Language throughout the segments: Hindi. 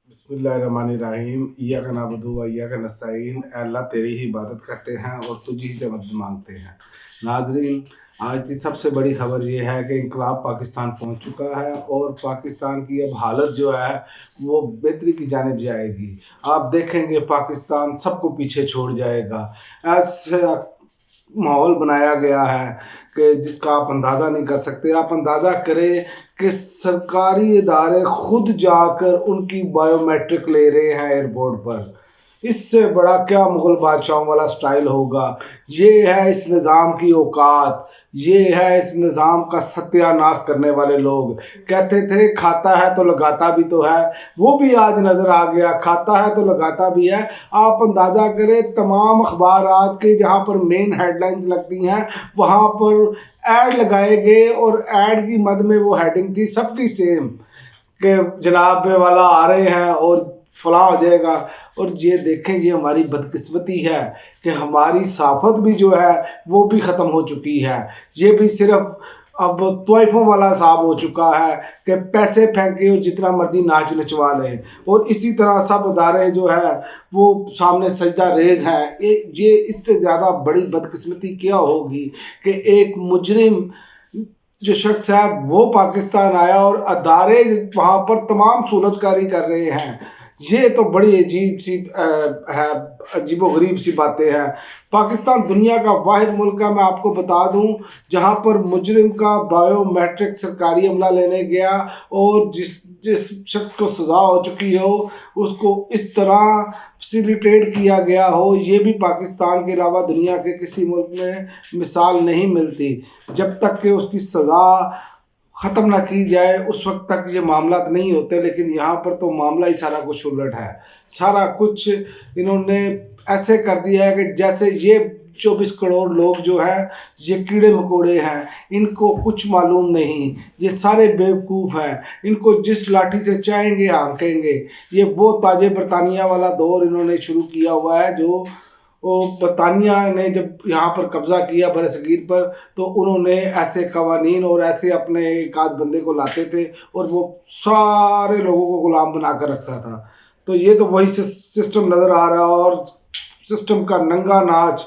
बिस्मिल्लाहिर्रहमानिर्रहीम। इय्याका नअबुदु व इय्याका नस्तईन। अल्लाह तेरी ही इबादत करते हैं और तुझी से मदद मांगते हैं। नाज़रीन, आज की सबसे बड़ी खबर ये है कि इनकलाब पाकिस्तान पहुंच चुका है और पाकिस्तान की अब हालत जो है वो बेहतरी की जानिब जाएगी। आप देखेंगे पाकिस्तान सबको पीछे छोड़ जाएगा। ऐसे माहौल बनाया गया है कि जिसका आप अंदाज़ा नहीं कर सकते। आप अंदाज़ा करें कि सरकारी इदारे खुद जाकर उनकी बायोमेट्रिक ले रहे हैं एयरपोर्ट पर। इससे बड़ा क्या मुग़ल बादशाहों वाला स्टाइल होगा। ये है इस निज़ाम की औकात, ये है इस निज़ाम का सत्यानाश करने वाले लोग। कहते थे खाता है तो लगाता भी तो है, वो भी आज नज़र आ गया, खाता है तो लगाता भी है। आप अंदाज़ा करें तमाम अखबारात के जहाँ पर मेन हेडलाइंस लगती हैं वहाँ पर ऐड लगाए गए और ऐड की मद में वो हेडिंग थी सबकी सेम कि जनाब वाला आ रहे हैं और फलां हो जाएगा। और ये देखें, ये हमारी बदकिस्मती है कि हमारी साफत भी जो है वो भी ख़त्म हो चुकी है। ये भी सिर्फ अब तोइफ़ों वाला हिसाब हो चुका है कि पैसे फेंके और जितना मर्जी नाच नचवा लें। और इसी तरह सब अदारे जो है वो सामने सजदा रेज हैं। ये इससे ज़्यादा बड़ी बदकिस्मती क्या होगी कि एक मुजरिम जो शख्स है वो पाकिस्तान आया और अदारे वहाँ पर तमाम सूरतकारी कर रहे हैं। ये तो बड़ी अजीब सी है, अजीबो गरीब सी बातें हैं। पाकिस्तान दुनिया का वाहिद मुल्क है, मैं आपको बता दूं, जहां पर मुजरिम का बायोमेट्रिक सरकारी अमला लेने गया और जिस शख्स को सजा हो चुकी हो उसको इस तरह फैसिलिटेट किया गया हो, ये भी पाकिस्तान के अलावा दुनिया के किसी मुल्क में मिसाल नहीं मिलती। जब तक कि उसकी सज़ा ख़त्म ना की जाए उस वक्त तक ये मामला नहीं होते। लेकिन यहाँ पर तो मामला ही सारा कुछ उलट है। सारा कुछ इन्होंने ऐसे कर दिया है कि जैसे ये 24 करोड़ लोग जो हैं ये कीड़े मकोड़े हैं, इनको कुछ मालूम नहीं, ये सारे बेवकूफ़ हैं, इनको जिस लाठी से चाहेंगे हाँकेंगे। ये वो ताजे बरतानिया वाला दौर इन्होंने शुरू किया हुआ है जो बरतानिया ने जब यहाँ पर कब्ज़ा किया बरसगीर पर तो उन्होंने ऐसे कवानीन और ऐसे अपने एक आध बंदे को लाते थे और वो सारे लोगों को गुलाम बना कर रखता था। तो ये तो वही सिस्टम नज़र आ रहा है और सिस्टम का नंगा नाच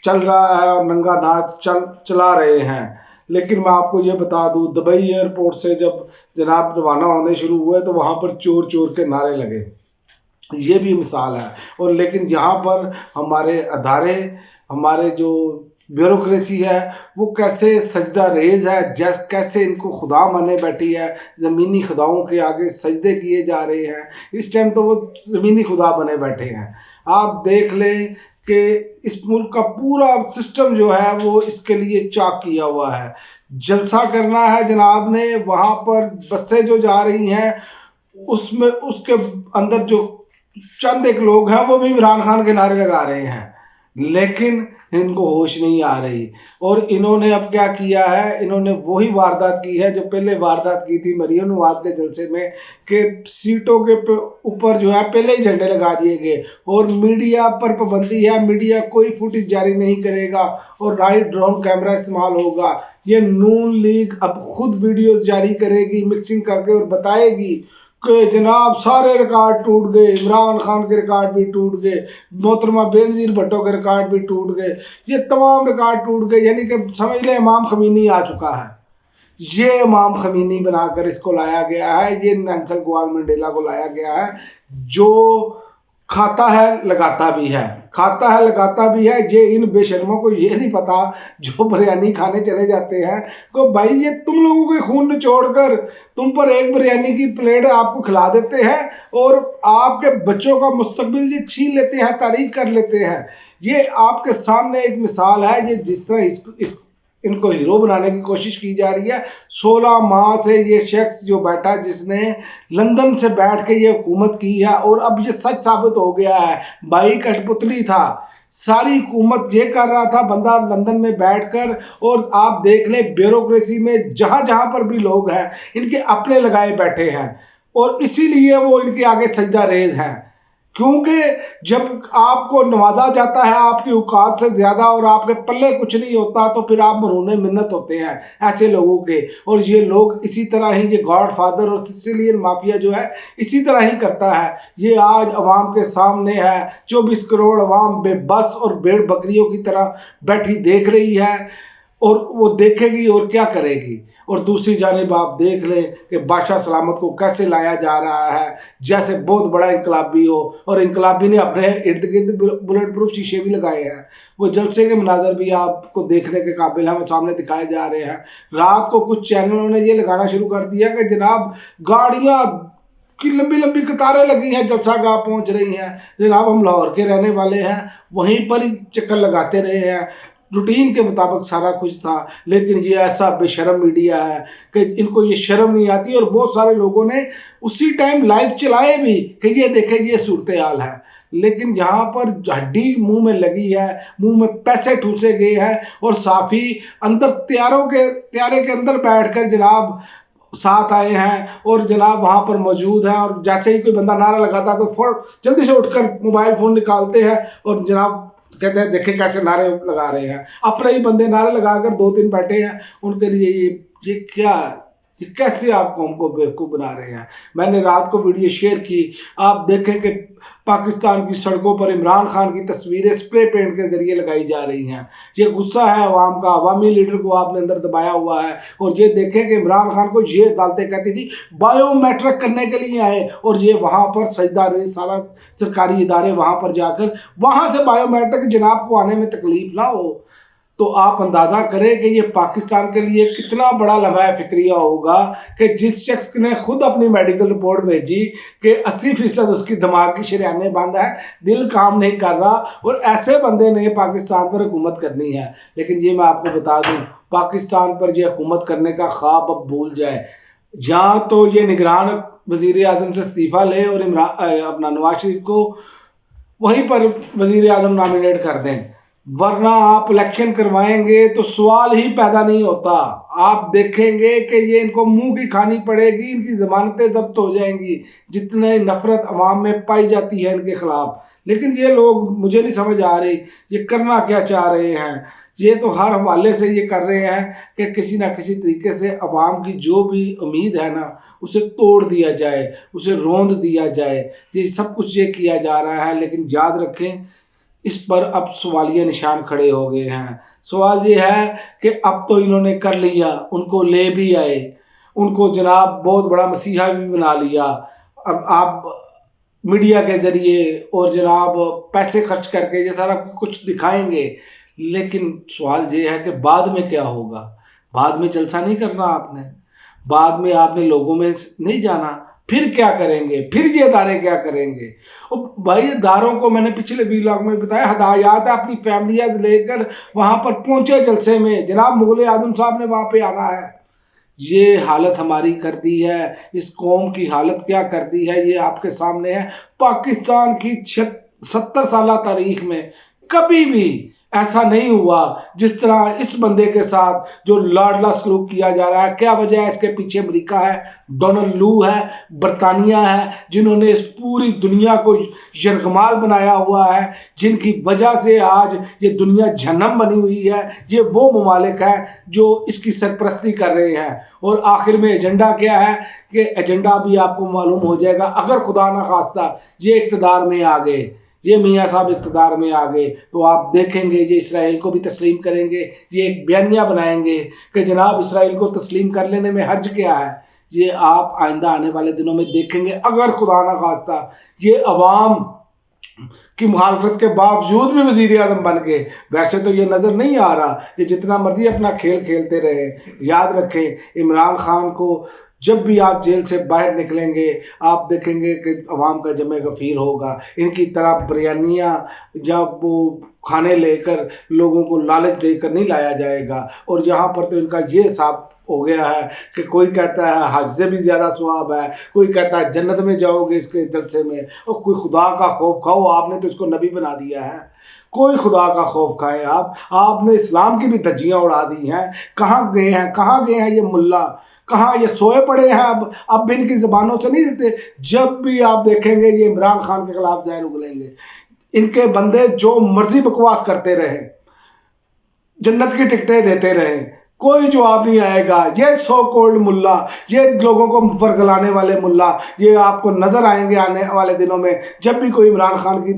चल रहा है और नंगा नाच चला रहे हैं। लेकिन मैं आपको ये बता दूँ, दुबई एयरपोर्ट से जब जनाब रवाना होने शुरू हुए तो वहाँ पर चोर चोर के नारे लगे, ये भी मिसाल है। और लेकिन यहाँ पर हमारे अदारे, हमारे जो ब्यूरोक्रेसी है वो कैसे सजदा रेज है, कैसे इनको खुदा माने बैठी है, ज़मीनी खुदाओं के आगे सजदे किए जा रहे हैं। इस टाइम तो वो ज़मीनी खुदा बने बैठे हैं। आप देख लें कि इस मुल्क का पूरा सिस्टम जो है वो इसके लिए चाक किया हुआ है। जलसा करना है जनाब ने, वहाँ पर बसें जो जा रही हैं उसमें उसके अंदर जो चंद एक लोग हैं वो भी इमरान खान के नारे लगा रहे हैं, लेकिन इनको होश नहीं आ रही। और इन्होंने अब क्या किया है, इन्होंने वही वारदात की है जो पहले वारदात की थी मरियम नवाज के जलसे में कि सीटों के ऊपर जो है पहले ही झंडे लगा दिए गए और मीडिया पर पाबंदी है, मीडिया कोई फुटेज जारी नहीं करेगा और राइट ड्रोन कैमरा इस्तेमाल होगा। ये नून लीग अब खुद वीडियोस जारी करेगी मिक्सिंग करके और बताएगी कि जनाब सारे रिकॉर्ड टूट गए, इमरान खान के रिकॉर्ड भी टूट गए, मोहतरमा बेनज़ीर भुट्टो के रिकॉर्ड भी टूट गए, ये तमाम रिकॉर्ड टूट गए। यानी कि समझ लें इमाम ख़मीनी आ चुका है। ये इमाम ख़मीनी बनाकर इसको लाया गया है, ये नेल्सन मंडेला को लाया गया है जो खाता है लगाता भी है, खाता है लगाता भी है। ये इन बेशर्मों को ये नहीं पता जो बिरयानी खाने चले जाते हैं को भाई ये तुम लोगों के खून निचोड़कर तुम पर एक बिरयानी की प्लेट आपको खिला देते हैं और आपके बच्चों का मुस्तकबिल ये छीन लेते हैं, तारीख कर लेते हैं। ये आपके सामने एक मिसाल है। ये जिस तरह इनको हीरो बनाने की कोशिश की जा रही है। 16 माह से ये शख्स जो बैठा जिसने लंदन से बैठ के ये हुकूमत की है और अब ये सच साबित हो गया है, भाई कठपुतली था, सारी हुकूमत ये कर रहा था बंदा लंदन में बैठकर। और आप देख लें ब्यूरोक्रेसी में जहां जहां पर भी लोग हैं इनके अपने लगाए बैठे हैं और इसीलिए वो इनके आगे सजदा रेज हैं। क्योंकि जब आपको नवाजा जाता है आपकी औकात से ज्यादा और आपके पल्ले कुछ नहीं होता तो फिर आप मरूने मिन्नत होते हैं ऐसे लोगों के। और ये लोग इसी तरह ही, ये गॉड फादर और सिसिलियन माफिया जो है इसी तरह ही करता है। ये आज अवाम के सामने है, 24 करोड़ अवाम बेबस और भेड़ बकरियों की तरह बैठी देख रही है और वो देखेगी और क्या करेगी। और दूसरी जानिब आप देख लें कि बादशाह सलामत को कैसे लाया जा रहा है जैसे बहुत बड़ा इंकलाबी हो, और इंकलाबी ने अपने इर्द गिर्द बुलेट प्रूफ शीशे भी लगाए हैं। वो जलसे के मनाजर भी आपको देखने के काबिल हमें सामने दिखाए जा रहे हैं। रात को कुछ चैनलों ने ये लगाना शुरू कर दिया कि जनाब गाड़ियां की लंबी लंबी कतारें लगी हैं, जलसा गाह पहुंच रही हैं, जनाब हम लाहौर के रहने वाले हैं, वहीं पर ही चक्कर लगाते रहे हैं, रूटीन के मुताबिक सारा कुछ था। लेकिन ये ऐसा बेशर्म मीडिया है कि इनको ये शर्म नहीं आती। और बहुत सारे लोगों ने उसी टाइम लाइव चलाए भी कि ये देखें ये सूरत हाल है। लेकिन यहाँ पर हड्डी मुंह में लगी है, मुंह में पैसे ठूसे गए हैं और साफी अंदर त्यारे के अंदर बैठकर जनाब साथ आए हैं और जनाब वहां पर मौजूद हैं। और जैसे ही कोई बंदा नारा लगाता तो जल्दी से उठकर मोबाइल फोन निकालते हैं और जनाब कहते हैं देखें कैसे नारे लगा रहे हैं। अपने ही बंदे नारे लगाकर 2-3 बैठे हैं, उनके लिए ये क्या, ये कैसे आप कौम को बेवकूफ बना रहे हैं। मैंने रात को वीडियो शेयर की, आप देखें कि पाकिस्तान की सड़कों पर इमरान खान की तस्वीरें स्प्रे पेंट के जरिए लगाई जा रही हैं। ये गुस्सा है अवाम का, अवामी लीडर को आपने अंदर दबाया हुआ है। और ये देखें कि इमरान खान को ये अदालतें कहती थी बायोमेट्रिक करने के लिए आए और ये वहां पर सजदा रेज सारा सरकारी इदारे वहां पर जाकर वहां से बायोमेट्रिक जनाब को आने में तकलीफ ना हो। तो आप अंदाजा करें कि ये पाकिस्तान के लिए कितना बड़ा लम्हा फिक्रिया होगा कि जिस शख्स ने खुद अपनी मेडिकल रिपोर्ट भेजी कि 80% उसकी दिमाग की शरीयानें बंद है, दिल काम नहीं कर रहा, और ऐसे बंदे ने पाकिस्तान पर हुकूमत करनी है। लेकिन ये मैं आपको बता दूं, पाकिस्तान पर यह हुकूमत करने का ख्वाब अब भूल जाए। या तो ये निगरान वजीर आजम से इस्तीफा ले और अपना नवाज शरीफ को वहीं पर वजीर आजम नॉमिनेट कर दें, वरना आप इलेक्शन करवाएंगे तो सवाल ही पैदा नहीं होता। आप देखेंगे कि ये इनको मुंह की खानी पड़ेगी, इनकी जमानतें जब्त हो जाएंगी, जितने नफरत अवाम में पाई जाती है इनके खिलाफ। लेकिन ये लोग, मुझे नहीं समझ आ रही ये करना क्या चाह रहे हैं। ये तो हर हवाले से ये कर रहे हैं कि किसी ना किसी तरीके से अवाम की जो भी उम्मीद है ना उसे तोड़ दिया जाए, उसे रोंद दिया जाए। ये सब कुछ ये किया जा रहा है। लेकिन याद रखें, इस पर अब सवालिया निशान खड़े हो गए हैं। सवाल ये है कि अब तो इन्होंने कर लिया, उनको ले भी आए, उनको जनाब बहुत बड़ा मसीहा भी बना लिया। अब आप मीडिया के जरिए और जनाब पैसे खर्च करके ये सारा कुछ दिखाएंगे। लेकिन सवाल ये है कि बाद में क्या होगा। बाद में जलसा नहीं करना आपने, बाद में आपने लोगों में नहीं जाना, फिर क्या करेंगे, फिर ये अदारे क्या करेंगे। और भाई अदारों को मैंने पिछले व्लॉग में बताया, हदायत है अपनी फैमिलियां लेकर वहां पर पहुंचे जलसे में, जनाब मुगल आजम साहब ने वहां पे आना है। ये हालत हमारी कर दी है, इस कौम की हालत क्या कर दी है ये आपके सामने है। पाकिस्तान की 70 साल तारीख में कभी भी ऐसा नहीं हुआ जिस तरह इस बंदे के साथ जो लाडला सलूक किया जा रहा है। क्या वजह है? इसके पीछे अमेरिका है, डोनाल्ड लू है, बरतानिया है, जिन्होंने इस पूरी दुनिया को यरगमाल बनाया हुआ है, जिनकी वजह से आज ये दुनिया जहन्नम बनी हुई है। ये वो ममालिक हैं जो इसकी सरपरस्ती कर रहे हैं। और आखिर में एजेंडा क्या है कि एजेंडा भी आपको मालूम हो जाएगा। अगर खुदा ना खास्ता ये इक़्तिदार में आ गए, ये मियाँ साहब इक़्तिदार में आ गए, तो आप देखेंगे ये इसराइल को भी तस्लीम करेंगे। ये एक बयानिया बनाएंगे कि जनाब इसराइल को तस्लीम कर लेने में हर्ज क्या है। ये आप आइंदा आने वाले दिनों में देखेंगे। अगर खुदा ना खास्ता ये अवाम की मुखालफत के बावजूद भी वजीर आजम बन के, वैसे तो ये नज़र नहीं आ रहा, ये जितना मर्जी अपना खेल खेलते रहे। याद रखें, इमरान खान को जब भी आप जेल से बाहर निकलेंगे आप देखेंगे कि अवाम का जमे गफीर होगा। इनकी तरह बिरयानियाँ या वो खाने लेकर लोगों को लालच देकर नहीं लाया जाएगा। और यहाँ पर तो इनका ये हिसाब हो गया है कि कोई कहता है हज से भी ज़्यादा सवाब है, कोई कहता है जन्नत में जाओगे इसके जलसे में, और कोई खुदा का खौफ खाओ, आपने तो इसको नबी बना दिया है। कोई खुदा का खौफ खाए आप। आपने इस्लाम की भी धज्जियां उड़ा दी हैं। कहाँ गए हैं ये मुल्ला, कहाँ ये सोए पड़े हैं। अब भी इनकी जबानों से नहीं देते। जब भी आप देखेंगे ये इमरान खान के खिलाफ जहर उगलेंगे। इनके बंदे जो मर्जी बकवास करते रहे, जन्नत की टिकटें देते रहे, कोई जवाब नहीं आएगा। ये सो कोल्ड मुल्ला, ये लोगों को वर्गलाने वाले मुल्ला, ये आपको नजर आएंगे आने वाले दिनों में। जब भी कोई इमरान खान की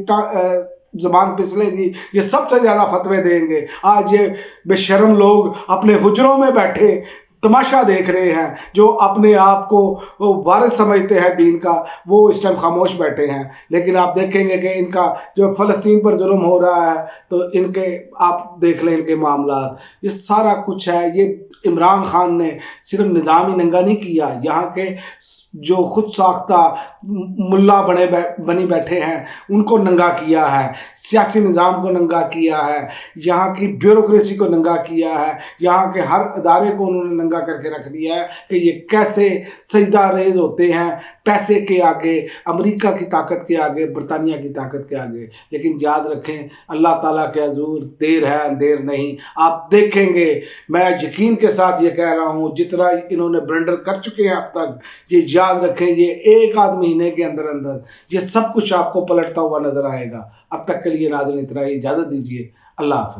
जबान पिसलेगी, ये सबसे ज्यादा फतवे देंगे। आज ये बेशर्म लोग अपने हुजरों में बैठे तमाशा देख रहे हैं, जो अपने आप को वारिस समझते हैं दीन का, वो इस टाइम खामोश बैठे हैं। लेकिन आप देखेंगे कि इनका जो फ़लस्तीन पर जुल्म हो रहा है, तो इनके आप देख लें इनके मामला, ये सारा कुछ है। ये इमरान खान ने सिर्फ निज़ाम ही नंगा नहीं किया, यहाँ के जो खुद साख्ता मुल्ला बनी बैठे हैं उनको नंगा किया है, सियासी निज़ाम को नंगा किया है, यहाँ की ब्यूरोक्रेसी को नंगा किया है, यहाँ के हर अदारे को उन्होंने नंगा करके रख दिया है कि ये कैसे सजदा रेज होते हैं पैसे के आगे, अमेरिका की ताकत के आगे, बरतानिया की ताकत के आगे। लेकिन याद रखें, अल्लाह ताला के हजूर देर है अंधेर नहीं। आप देखेंगे, मैं यकीन के साथ ये कह रहा हूँ, जितना इन्होंने ब्लेंडर कर चुके हैं अब तक, ये याद रखें, ये एक आध महीने के अंदर अंदर ये सब कुछ आपको पलटता हुआ नजर आएगा। अब तक के लिए नाज़रीन इतना ही, इजाज़त दीजिए। अल्लाह हाफ़िज़।